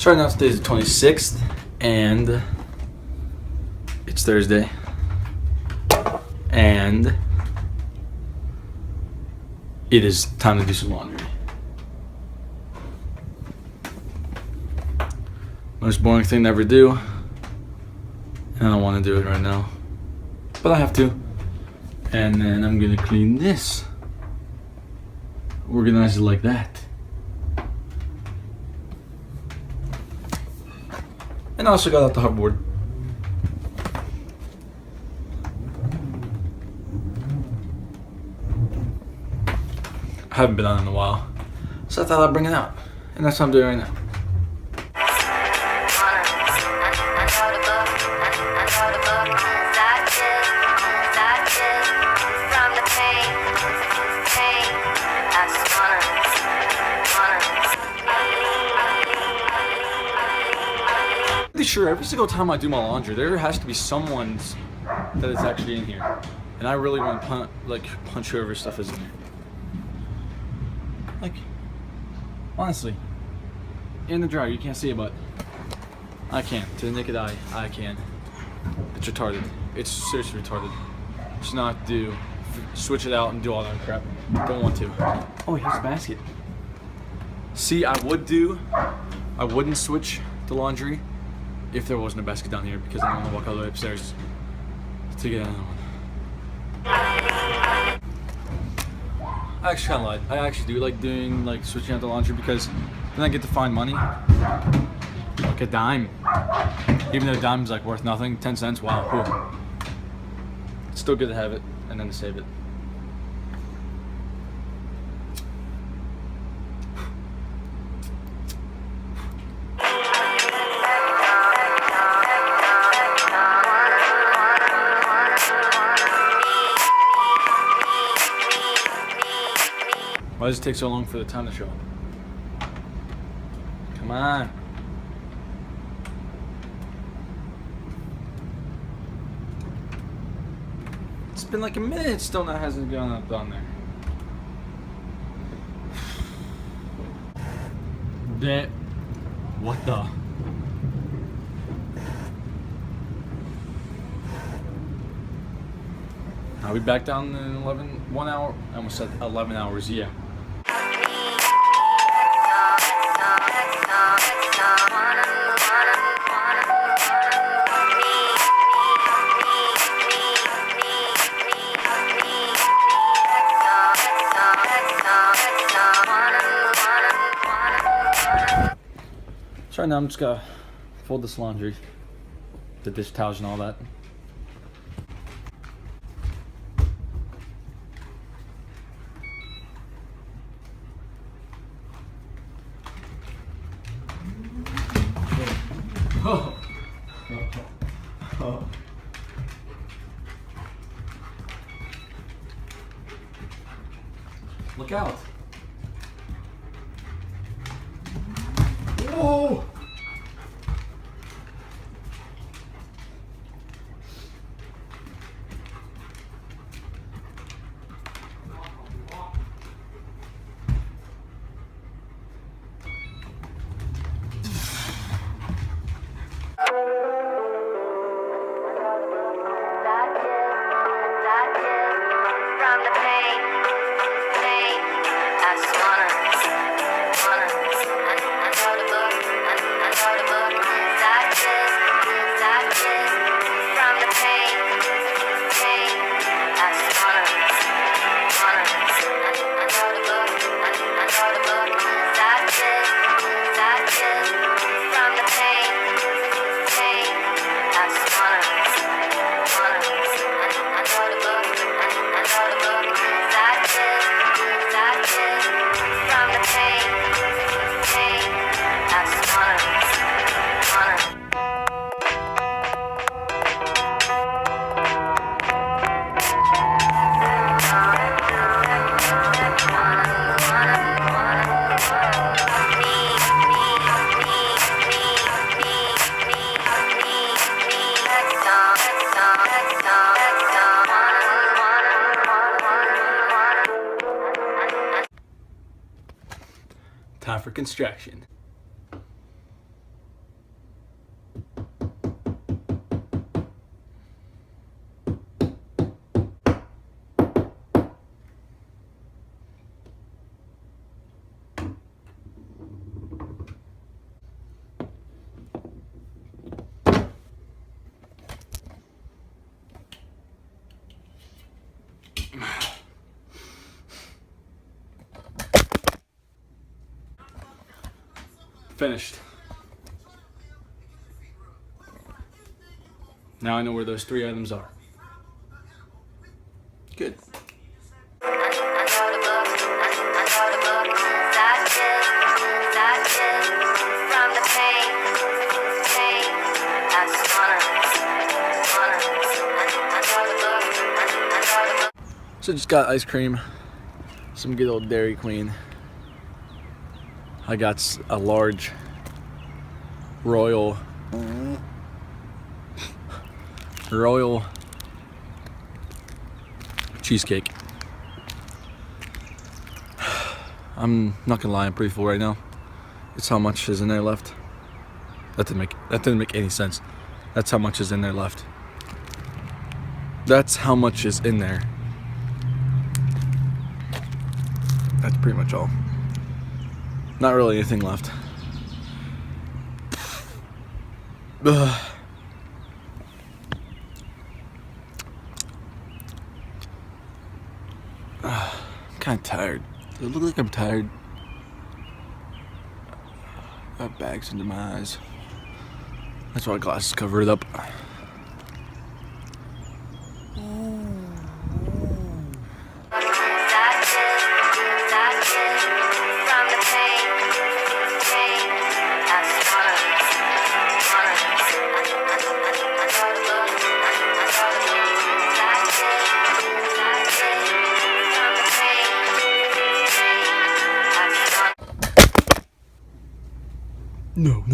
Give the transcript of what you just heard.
So right now today's the 26th, and it's Thursday, and it is time to do some laundry. Most boring thing to ever do, and I don't want to do it right now, but I have to. And then I'm gonna clean this, organize it like that. And I also got out the hoverboard. I haven't been on it in a while, so I thought I'd bring it out. And that's what I'm doing right now. Pretty sure every single time I do my laundry, there has to be someone's that is actually in here, and I really want to punch whoever stuff is in here. Like, honestly, in the dryer you can't see it, but I can. To the naked eye, I can. It's retarded. It's seriously retarded. Just not switch it out and do all that crap. Don't want to. Oh, here's a basket. See, I wouldn't switch the laundry if there wasn't a basket down here, because I don't want to walk all the way upstairs to get another one. I actually kind of lied. I actually do like doing switching out the laundry, because then I get to find money, like a dime. Even though a dime's worth nothing, 10 cents. Wow, cool. It's still good to have it and then to save it. Why does it take so long for the time to show up? Come on. It's been like a minute, it still hasn't gone up on there. What the? I'll be back down in 1 hour. I almost said 11 hours, yeah. So right now I'm just gonna fold this laundry, the dish towels and all that. Oh. Oh. Look out. Whoa. Time for construction. Finished. Now I know where those 3 items are. Good. So just got ice cream, some good old Dairy Queen. I got a large royal cheesecake. I'm not gonna lie, I'm pretty full right now. It's how much is in there left. That didn't make any sense. That's how much is in there left. That's how much is in there. That's pretty much all. Not really anything left. Ugh. I'm kind of tired. Does it look like I'm tired? I have bags under my eyes. That's why my glasses cover it up. No.